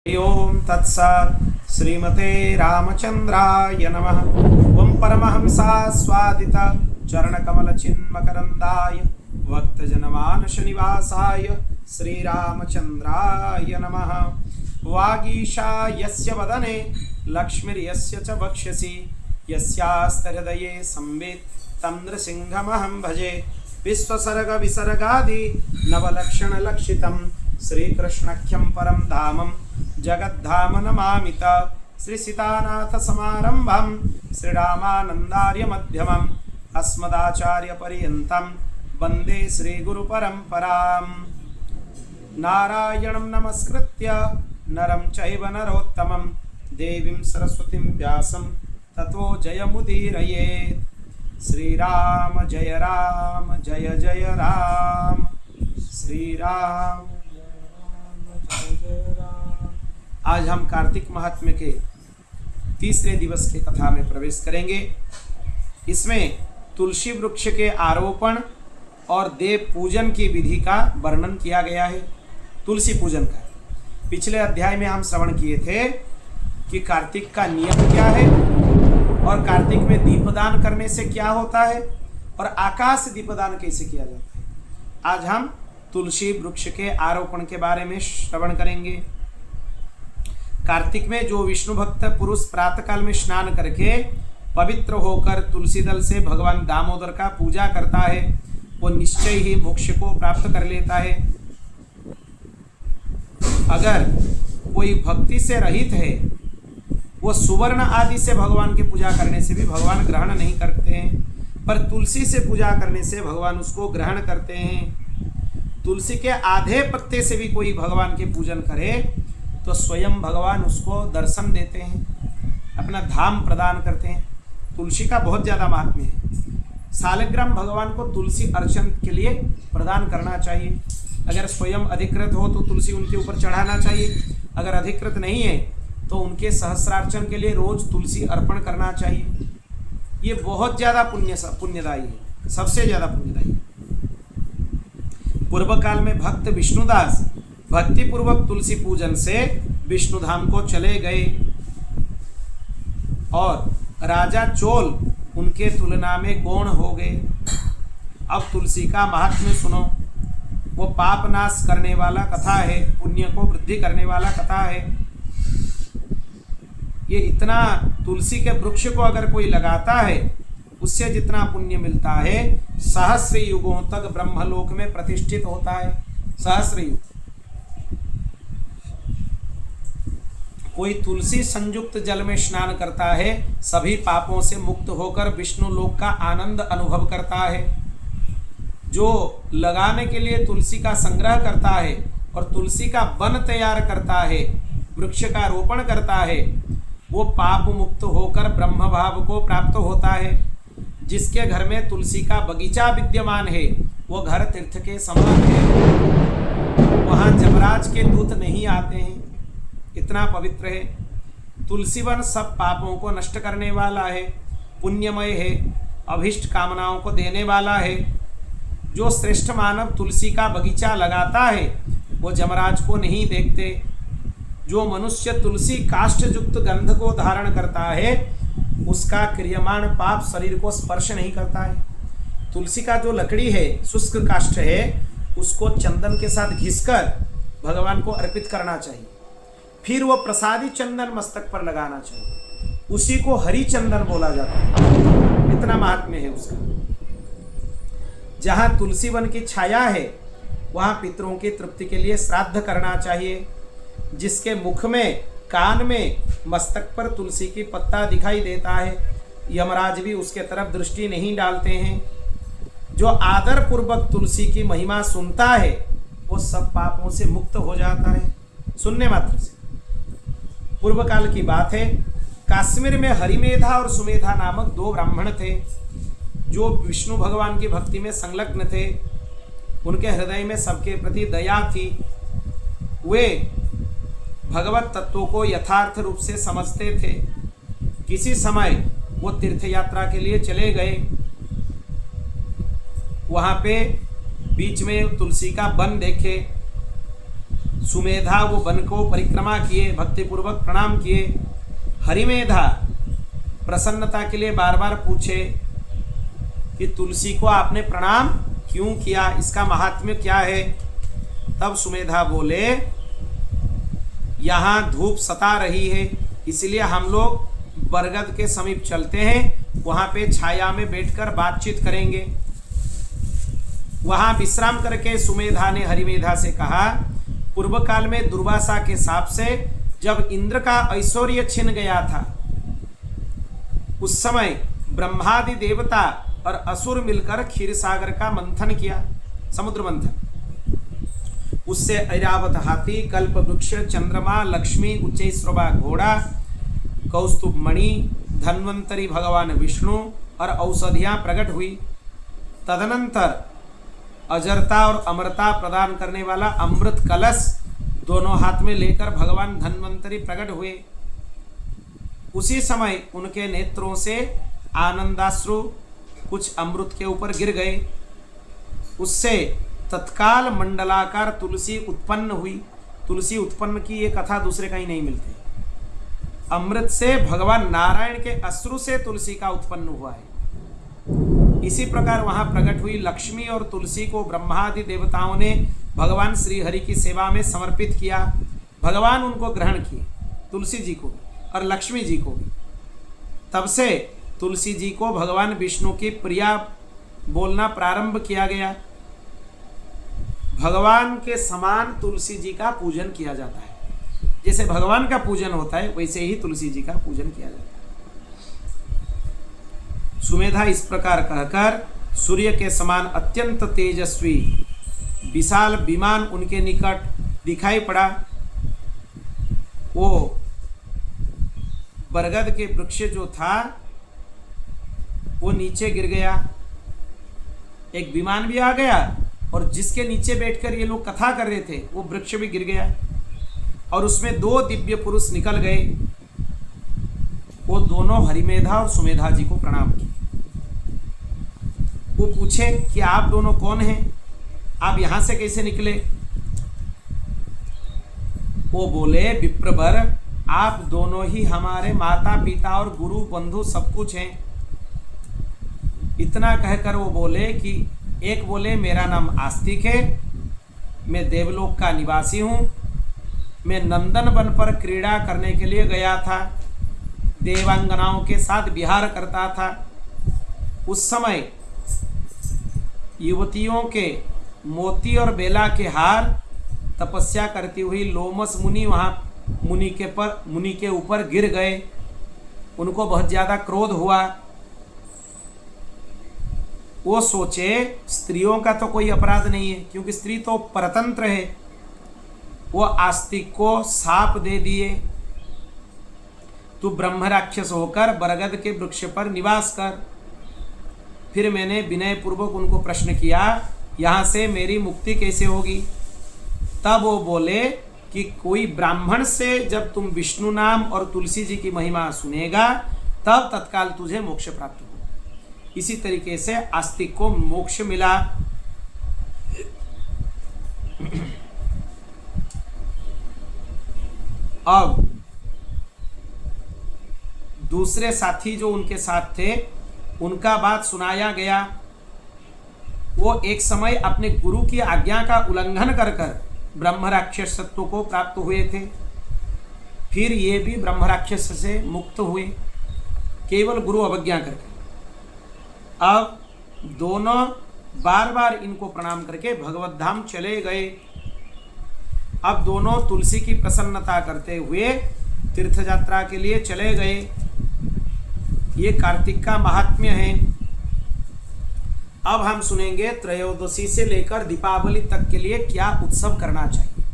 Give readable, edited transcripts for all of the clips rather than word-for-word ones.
ओम तत्सत् श्रीमते रामचंद्राय नमः। ओम परमहंसास्वादित चरणकमलचिन्मकरन्दाय भक्तजनमानसनिवासाय श्रीरामचंद्राय नमः। वागीशा यस्य वदने लक्ष्मीर्यस्य च वक्ष्यसि यस्यास्ते हृदये संवित् तं नृसिंहमहं भजे। विश्वसर्ग विसर्गादि नवलक्षणलक्षितं श्रीकृष्णाख्यं परं धामं जगद्धाम नमामित। श्री सीतानाथ समारंभं श्रीरामानंदार्य मध्यमम् अस्मदाचार्य पर्यन्तं वन्दे श्री गुरु परंपराम्। नारायणं नमस्कृत्य नरं चैव नरोत्तमं देवीं सरस्वतीं व्यासं ततो जयमुदीरयेत्। श्रीराम जय जय राम श्रीराम जय राम। आज हम कार्तिक महात्म्य के तीसरे दिवस के कथा में प्रवेश करेंगे। इसमें तुलसी वृक्ष के आरोपण और देव पूजन की विधि का वर्णन किया गया है। तुलसी पूजन का पिछले अध्याय में हम श्रवण किए थे कि कार्तिक का नियम क्या है और कार्तिक में दीपदान करने से क्या होता है और आकाश दीपदान कैसे किया जाता है। आज हम तुलसी वृक्ष के आरोपण के बारे में श्रवण करेंगे। कार्तिक में जो विष्णु भक्त पुरुष प्रातःकाल में स्नान करके पवित्र होकर तुलसी दल से भगवान दामोदर का पूजा करता है वो निश्चय ही मोक्ष को प्राप्त कर लेता है। अगर कोई भक्ति से रहित है वो सुवर्ण आदि से भगवान की पूजा करने से भी भगवान ग्रहण नहीं करते हैं, पर तुलसी से पूजा करने से भगवान उसको ग्रहण करते हैं। तुलसी के आधे पत्ते से भी कोई भगवान के पूजन करे तो स्वयं भगवान उसको दर्शन देते हैं, अपना धाम प्रदान करते हैं। तुलसी का बहुत ज़्यादा महात्म्य है। सालग्राम भगवान को तुलसी अर्चन के लिए प्रदान करना चाहिए। अगर स्वयं अधिकृत हो तो तुलसी उनके ऊपर चढ़ाना चाहिए, अगर अधिकृत नहीं है तो उनके सहस्रार्चन के लिए रोज तुलसी अर्पण करना चाहिए। ये बहुत ज़्यादा पुण्यदायी है, सबसे ज़्यादा पुण्यदायी है। पूर्व काल में भक्त विष्णुदास भक्ति पूर्वक तुलसी पूजन से विष्णु धाम को चले गए और राजा चोल उनके तुलना में गौण हो गए। अब तुलसी का महात्म्य सुनो। वो पाप नाश करने वाला कथा है, पुण्य को वृद्धि करने वाला कथा है। ये इतना तुलसी के वृक्ष को अगर कोई लगाता है उससे जितना पुण्य मिलता है सहस्र युगों तक ब्रह्मलोक में प्रतिष्ठित होता है। सहस्र युग कोई तुलसी संयुक्त जल में स्नान करता है सभी पापों से मुक्त होकर विष्णु लोक का आनंद अनुभव करता है। जो लगाने के लिए तुलसी का संग्रह करता है और तुलसी का वन तैयार करता है, वृक्ष का रोपण करता है, वो पाप मुक्त होकर ब्रह्म भाव को प्राप्त होता है। जिसके घर में तुलसी का बगीचा विद्यमान है वो घर तीर्थ के समान है, वहाँ जमराज के दूत नहीं आते हैं, इतना पवित्र है। तुलसी वन सब पापों को नष्ट करने वाला है, पुण्यमय है, अभिष्ट कामनाओं को देने वाला है। जो श्रेष्ठ मानव तुलसी का बगीचा लगाता है वो जमराज को नहीं देखते। जो मनुष्य तुलसी काष्ठ युक्त गंध को धारण करता है उसका क्रियमाण पाप शरीर को स्पर्श नहीं करता है। तुलसी का जो लकड़ी है, शुष्क काष्ठ है, उसको चंदन के साथ घिसकर भगवान को अर्पित करना चाहिए। फिर वो प्रसादी चंदन मस्तक पर लगाना चाहिए, उसी को हरि चंदन बोला जाता है। इतना महात्म्य है उसका। जहाँ तुलसी वन की छाया है वहाँ पितरों की तृप्ति के लिए श्राद्ध करना चाहिए। जिसके मुख में, कान में, मस्तक पर तुलसी की पत्ता दिखाई देता है यमराज भी उसके तरफ दृष्टि नहीं डालते हैं। जो आदर पूर्वक तुलसी की महिमा सुनता है वो सब पापों से मुक्त हो जाता है, सुनने मात्र से। पूर्व काल की बात है, काश्मीर में हरिमेधा और सुमेधा नामक दो ब्राह्मण थे जो विष्णु भगवान की भक्ति में संलग्न थे। उनके हृदय में सबके प्रति दया थी। वे भगवत तत्वों को यथार्थ रूप से समझते थे। किसी समय वो तीर्थ यात्रा के लिए चले गए। वहाँ पे बीच में तुलसी का वन देखे। सुमेधा वो वन को परिक्रमा किए, भक्तिपूर्वक प्रणाम किए। हरिमेधा प्रसन्नता के लिए बार बार पूछे कि तुलसी को आपने प्रणाम क्यों किया, इसका महात्म्य क्या है। तब सुमेधा बोले, यहाँ धूप सता रही है, इसलिए हम लोग बरगद के समीप चलते हैं, वहां पे छाया में बैठकर बातचीत करेंगे। वहां विश्राम करके सुमेधा ने हरिमेधा से कहा, पूर्व काल में दुर्वासा के शाप से जब इंद्र का ऐश्वर्य छिन गया था, उस समय ब्रह्मादि देवता और असुर मिलकर क्षीर सागर का मंथन किया, समुद्र मंथन। उससे ऐरावत हाथी, कल्प वृक्ष, चंद्रमा, लक्ष्मी, उच्चैश्रवा घोड़ा, कौस्तुभ मणि, धन्वंतरी भगवान विष्णु और औषधियां प्रकट हुई। तदनंतर अजरता और अमरता प्रदान करने वाला अमृत कलश दोनों हाथ में लेकर भगवान धन्वंतरी प्रकट हुए। उसी समय उनके नेत्रों से आनंदाश्रु कुछ अमृत के ऊपर गिर गए। उससे तत्काल मंडलाकार तुलसी उत्पन्न हुई। तुलसी उत्पन्न की ये कथा दूसरे कहीं नहीं मिलती। अमृत से भगवान नारायण के अश्रु से तुलसी का उत्पन्न हुआ है। इसी प्रकार वहां प्रकट हुई लक्ष्मी और तुलसी को ब्रह्मादि देवताओं ने भगवान श्री हरि की सेवा में समर्पित किया। भगवान उनको ग्रहण किए, तुलसी जी को भी और लक्ष्मी जी को भी। तब से तुलसी जी को भगवान विष्णु की प्रिया बोलना प्रारंभ किया गया। भगवान के समान तुलसी जी का पूजन किया जाता है। जैसे भगवान का पूजन होता है, वैसे ही तुलसी जी का पूजन किया जाता है। सुमेधा इस प्रकार कहकर सूर्य के समान अत्यंत तेजस्वी विशाल विमान उनके निकट दिखाई पड़ा। वो बरगद के वृक्ष जो था वो नीचे गिर गया। एक विमान भी आ गया और जिसके नीचे बैठकर ये लोग कथा कर रहे थे वो वृक्ष भी गिर गया और उसमें दो दिव्य पुरुष निकल गए। वो दोनों हरिमेधा और सुमेधा जी को प्रणाम किए। वो पूछे कि आप दोनों कौन हैं, आप यहां से कैसे निकले। वो बोले, विप्रवर, आप दोनों ही हमारे माता पिता और गुरु बंधु सब कुछ हैं। इतना कहकर वो बोले कि एक बोले, मेरा नाम आस्तिक है, मैं देवलोक का निवासी हूं, मैं नंदन वन पर क्रीड़ा करने के लिए गया था, देवांगनाओं के साथ विहार करता था। उस समय युवतियों के मोती और बेला के हार तपस्या करती हुई लोमस मुनि वहां मुनि के ऊपर गिर गए। उनको बहुत ज्यादा क्रोध हुआ। वो सोचे स्त्रियों का तो कोई अपराध नहीं है, क्योंकि स्त्री तो परतंत्र है। वो आस्तिक को शाप दे दिए, तू ब्रह्म राक्षस होकर बरगद के वृक्ष पर निवास कर। फिर मैंने विनय पूर्वक उनको प्रश्न किया, यहाँ से मेरी मुक्ति कैसे होगी। तब वो बोले कि कोई ब्राह्मण से जब तुम विष्णु नाम और तुलसी जी की महिमा सुनेगा तब तत्काल तुझे मोक्ष प्राप्त हो। इसी तरीके से आस्तिक को मोक्ष मिला। अब दूसरे साथी जो उनके साथ थे उनका बात सुनाया गया। वो एक समय अपने गुरु की आज्ञा का उल्लंघन कर कर ब्रह्म राक्षसत्व को प्राप्त हुए थे। फिर ये भी ब्रह्म राक्षस से मुक्त हुए केवल गुरु अवज्ञा करके। अब दोनों बार बार इनको प्रणाम करके भगवत धाम चले गए। अब दोनों तुलसी की प्रसन्नता करते हुए तीर्थ यात्रा के लिए चले गए। ये कार्तिक का महात्म्य है। अब हम सुनेंगे त्रयोदशी से लेकर दीपावली तक के लिए क्या उत्सव करना चाहिए,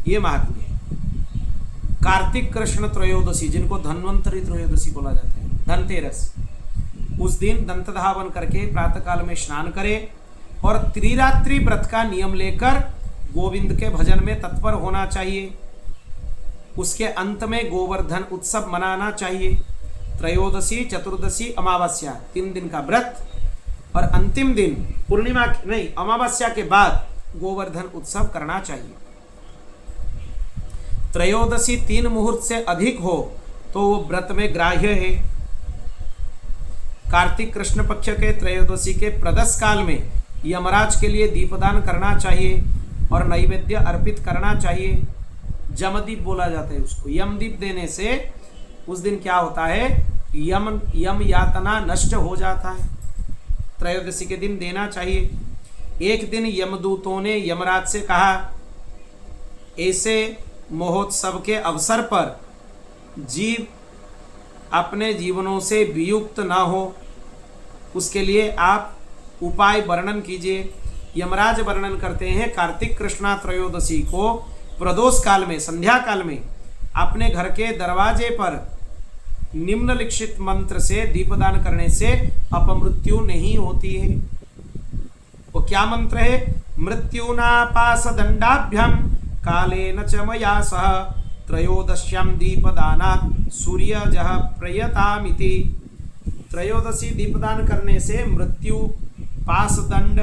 ये महात्म्य है। कार्तिक कृष्ण त्रयोदशी, जिनको धन्वंतरी त्रयोदशी बोला जाता है, धनतेरस, उस दिन दंत धावन करके प्रातःकाल में स्नान करें और त्रिरात्रि व्रत का नियम लेकर गोविंद के भजन में तत्पर होना चाहिए। उसके अंत में गोवर्धन उत्सव मनाना चाहिए। त्रयोदशी, चतुर्दशी, अमावस्या, 3 दिन का व्रत और अंतिम दिन पूर्णिमा नहीं, अमावस्या के बाद गोवर्धन उत्सव करना चाहिए। त्रयोदशी 3 मुहूर्त से अधिक हो तो वो व्रत में ग्राह्य है। कार्तिक कृष्ण पक्ष के त्रयोदशी के प्रदोष काल में यमराज के लिए दीपदान करना चाहिए और नैवेद्य अर्पित करना चाहिए। जमदीप बोला जाता है उसको। यमदीप देने से उस दिन क्या होता है, यम यातना नष्ट हो जाता है। त्रयोदशी के दिन देना चाहिए। एक दिन यमदूतों ने यमराज से कहा, ऐसे महोत्सव के अवसर पर जीव अपने जीवनों से वियुक्त ना हो, उसके लिए आप उपाय वर्णन कीजिए। यमराज वर्णन करते हैं, कार्तिक कृष्णा त्रयोदशी को प्रदोष काल में, संध्या काल में अपने घर के दरवाजे पर निम्नलिखित मंत्र से दीपदान करने से अपमृत्यु नहीं होती है। वो क्या मंत्र है? मृत्युना पास दंडाभ्यम कालेन च मया सह त्रयोदश्याम दीपदानात् सूर्यजः प्रयतामिति। त्रयोदशी दीपदान करने से मृत्यु, पास दंड,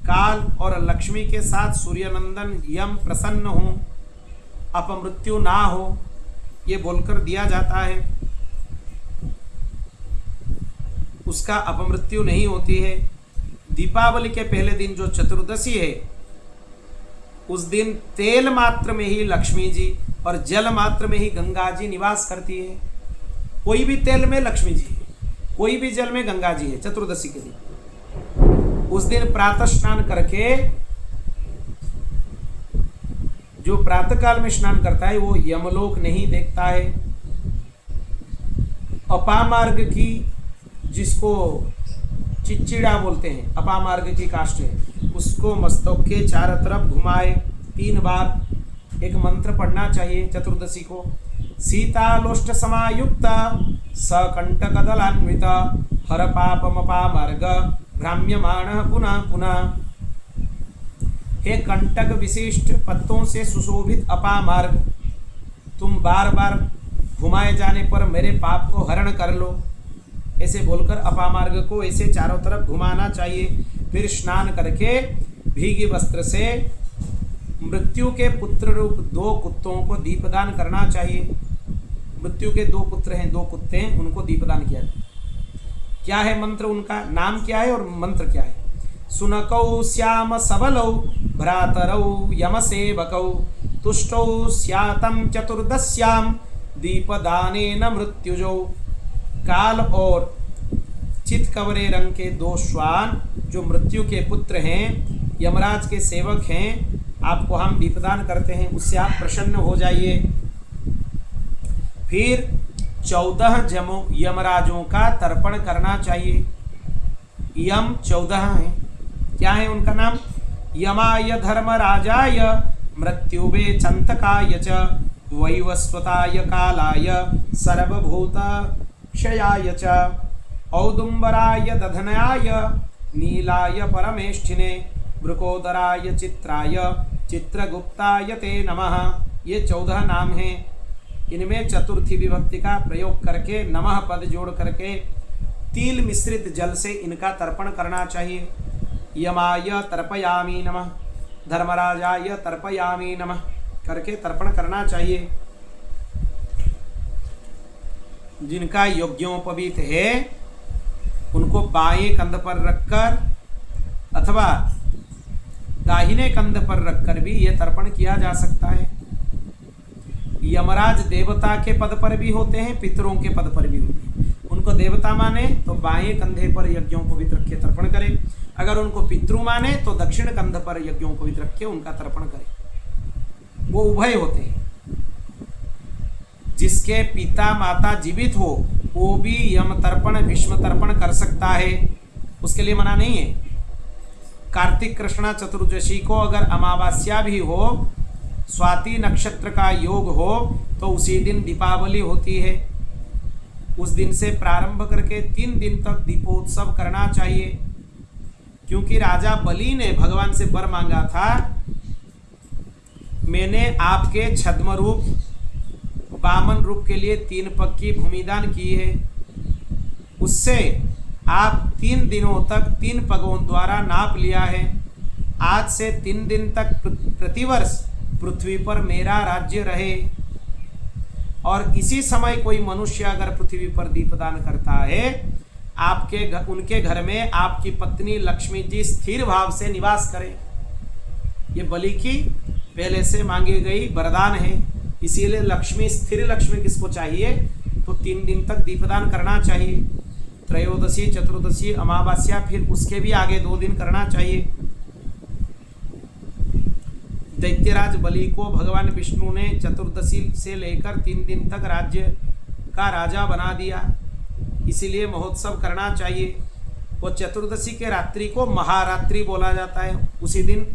काल और लक्ष्मी के साथ सूर्यनंदन यम प्रसन्न हो, अपमृत्यु ना हो, ये बोलकर दिया जाता है। उसका अपमृत्यु नहीं होती है। दीपावली के पहले दिन जो चतुर्दशी है, उस दिन तेल मात्र में ही लक्ष्मी जी और जल मात्र में ही गंगा जी निवास करती है। कोई भी तेल में लक्ष्मी जी है, कोई भी जल में गंगा जी है। चतुर्दशी के दिन उस दिन प्रातः स्नान करके, जो प्रातः काल में स्नान करता है वो यमलोक नहीं देखता है। अपामार्ग की, जिसको चिचिड़ा बोलते हैं, अपामार्ग की काष्ठ है, उसको मस्तक के चारों तरफ घुमाए 3 बार एक मंत्र पढ़ना चाहिए चतुर्दशी को। सीतालोष्ट समायुक्त सकंटक दलान्वित हर पापमपामार्ग भ्राम्यमाण पुनः पुनः। हे कंटक विशिष्ट पत्तों से सुशोभित अपामार्ग, तुम बार बार घुमाए जाने पर मेरे पाप को हरण कर लो। ऐसे बोलकर अपामार्ग को ऐसे चारों तरफ घुमाना चाहिए। फिर स्नान करके भीगी वस्त्र से मृत्यु के पुत्र रूप 2 कुत्तों को दीपदान करना चाहिए। मृत्यु के 2 पुत्र हैं, 2 कुत्ते हैं, उनको दीपदान किया जाए। क्या है मंत्र, उनका नाम क्या है और मंत्र क्या है? सुनकौ श्याम सबलौ भ्रातरौ यम सेवकौ तुष्टौ स्यातं चतुर्दश्याम दीपदानेन मृत्युजौ। काल और चितकवरे रंग के 2 श्वान जो मृत्यु के पुत्र हैं, यमराज के सेवक हैं, आपको हम दीपदान करते हैं, उससे आप प्रसन्न हो जाइए। फिर 14 यमराजों का तर्पण करना चाहिए। यम 14 हैं। क्या है उनका नाम? यमाय धर्मराजाय मृत्युवे चंतकाय च वैवस्वताय कालाय सर्वभूत क्षयाय च औदुम्बराय दधनाय नीलाय परमेष्ठिने वृकोदराय चित्राय चित्रगुप्ताय ते नमः। ये 14 नाम हैं। इनमें चतुर्थी विभक्ति का प्रयोग करके नमः पद जोड़ करके तिल मिश्रित जल से इनका तर्पण करना चाहिए। यमाय तर्पयामि नमः, धर्मराजाय तर्पयामि नमः करके तर्पण करना चाहिए। जिनका यज्ञोपवीत है उनको बाएं कंध पर रखकर अथवा दाहिने कंध पर रखकर भी ये तर्पण किया जा सकता है। यमराज देवता के पद पर भी होते हैं, पितरों के पद पर भी होते हैं। उनको देवता माने तो बाएं कंधे पर यज्ञोपवीत रख के तर्पण करें। अगर उनको पितृ माने तो दक्षिण कंध पर यज्ञोपवीत रख के उनका तर्पण करें। वो उभय होते हैं। जिसके पिता माता जीवित हो वो भी यम तर्पण भीष्म तर्पण कर सकता है, उसके लिए मना नहीं है। कार्तिक कृष्णा चतुर्दशी को अगर अमावस्या भी हो, स्वाति नक्षत्र का योग हो, तो उसी दिन दीपावली होती है। उस दिन से प्रारंभ करके 3 दिन तक दीपोत्सव करना चाहिए। क्योंकि राजा बलि ने भगवान से वर मांगा था, मैंने आपके छद्म रूप वामन रूप के लिए 3 पग की भूमिदान की है, उससे आप 3 दिनों तक 3 पगों द्वारा नाप लिया है। आज से 3 दिन तक प्रतिवर्ष पृथ्वी पर मेरा राज्य रहे। और इसी समय कोई मनुष्य अगर पृथ्वी पर दीपदान करता है, उनके घर में आपकी पत्नी लक्ष्मी जी स्थिर भाव से निवास करें। ये बलि की पहले से मांगी गई वरदान है। इसीलिए लक्ष्मी, स्थिर लक्ष्मी किसको चाहिए? तो 3 दिन तक दीपदान करना चाहिए। त्रयोदशी, चतुर्दशी, अमावस्या, फिर उसके भी आगे 2 दिन करना चाहिए। दैत्यराज बलि को भगवान विष्णु ने चतुर्दशी से लेकर 3 दिन तक राज्य का राजा बना दिया, इसीलिए महोत्सव करना चाहिए। वो चतुर्दशी के रात्रि को महारात्रि बोला जाता है। उसी दिन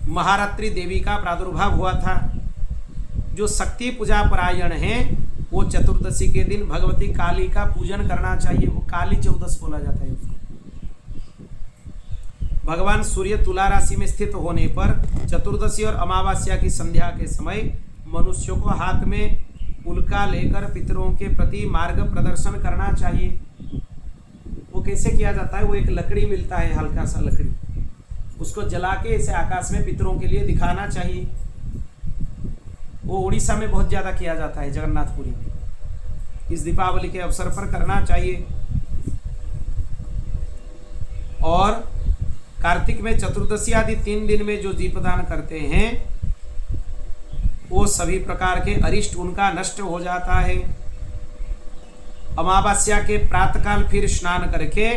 महारात्रि देवी का प्रादुर्भाव हुआ था। जो शक्ति पूजा परायण हैं वो चतुर्दशी के दिन भगवती काली का पूजन करना चाहिए। वो काली चौदस बोला जाता है उसको। भगवान सूर्य तुला राशि में स्थित होने पर चतुर्दशी और अमावस्या की संध्या के समय मनुष्यों को हाथ में उल्का लेकर पितरों के प्रति मार्ग प्रदर्शन करना चाहिए। वो कैसे किया जाता है? वो एक लकड़ी मिलता है, हल्का सा लकड़ी, उसको जला के इसे आकाश में पितरों के लिए दिखाना चाहिए। वो उड़ीसा में बहुत ज़्यादा किया जाता है, जगन्नाथपुरी में। इस दीपावली के अवसर पर करना चाहिए। और कार्तिक में चतुर्दशी आदि 3 दिन में जो दीपदान करते हैं वो सभी प्रकार के अरिष्ट उनका नष्ट हो जाता है। अमावस्या के प्रातःकाल फिर स्नान करके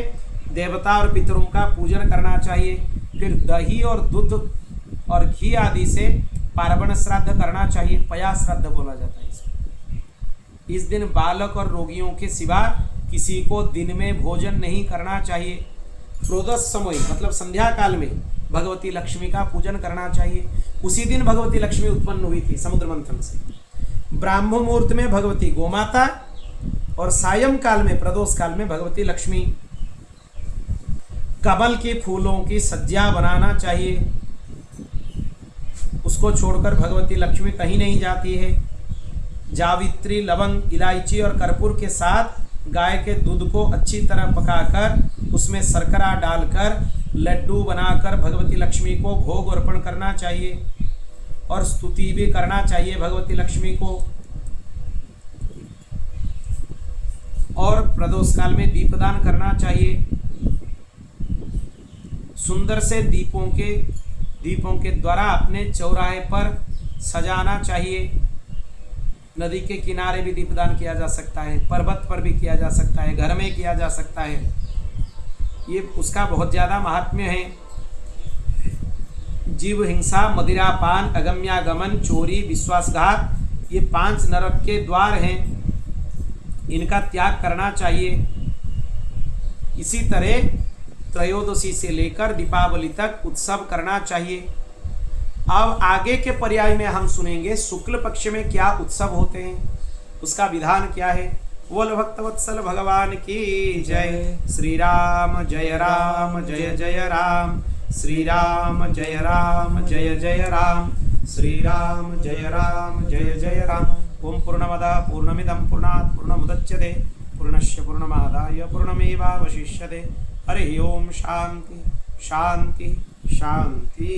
देवता और पितरों का पूजन करना चाहिए। फिर दही और दूध और घी आदि से पार्वण श्राद्ध करना चाहिए। पया श्राद्ध बोला जाता है इसको। इस दिन बालक और रोगियों के सिवा किसी को दिन में भोजन नहीं करना चाहिए। प्रोदस समय मतलब संध्या काल में भगवती लक्ष्मी का पूजन करना चाहिए। उसी दिन भगवती लक्ष्मी उत्पन्न हुई थी समुद्र मंथन से। ब्राह्म मुहूर्त में भगवती गोमाता और सायं काल में प्रदोष काल में भगवती लक्ष्मी। कमल के फूलों की सज्जा बनाना चाहिए। उसको छोड़कर भगवती लक्ष्मी कहीं नहीं जाती है। जावित्री, लवंग, इलायची और कर्पूर के साथ गाय के दूध को अच्छी तरह पकाकर उसमें शर्करा डालकर लड्डू बनाकर भगवती लक्ष्मी को भोग अर्पण करना चाहिए। और स्तुति भी करना चाहिए भगवती लक्ष्मी को। और प्रदोष काल में दीपदान करना चाहिए। सुंदर से दीपों के द्वारा अपने चौराहे पर सजाना चाहिए। नदी के किनारे भी दीपदान किया जा सकता है, पर्वत पर भी किया जा सकता है, घर में किया जा सकता है। ये उसका बहुत ज़्यादा महात्म्य है। जीव हिंसा, मदिरापान, अगम्यागमन, चोरी, विश्वासघात, ये 5 नरक के द्वार हैं। इनका त्याग करना चाहिए। इसी तरह त्रयोदशी से लेकर दीपावली तक उत्सव करना चाहिए। अब आगे के पर्याय में हम सुनेंगे शुक्ल पक्ष में क्या उत्सव होते हैं, उसका विधान क्या है। बोल भक्तवत्सल भगवान की जय। श्री राम जय राम जय जय राम। श्री राम जय राम जय जय राम। श्री राम जय राम जय जय राम। ओम पूर्णमदः पूर्णमिदं पूर्णात् पूर्णमुदच्यते पूर्णस्य पूर्णमादाय पूर्णमेवावशिष्यते। हरि ओम शांति शांति शांति।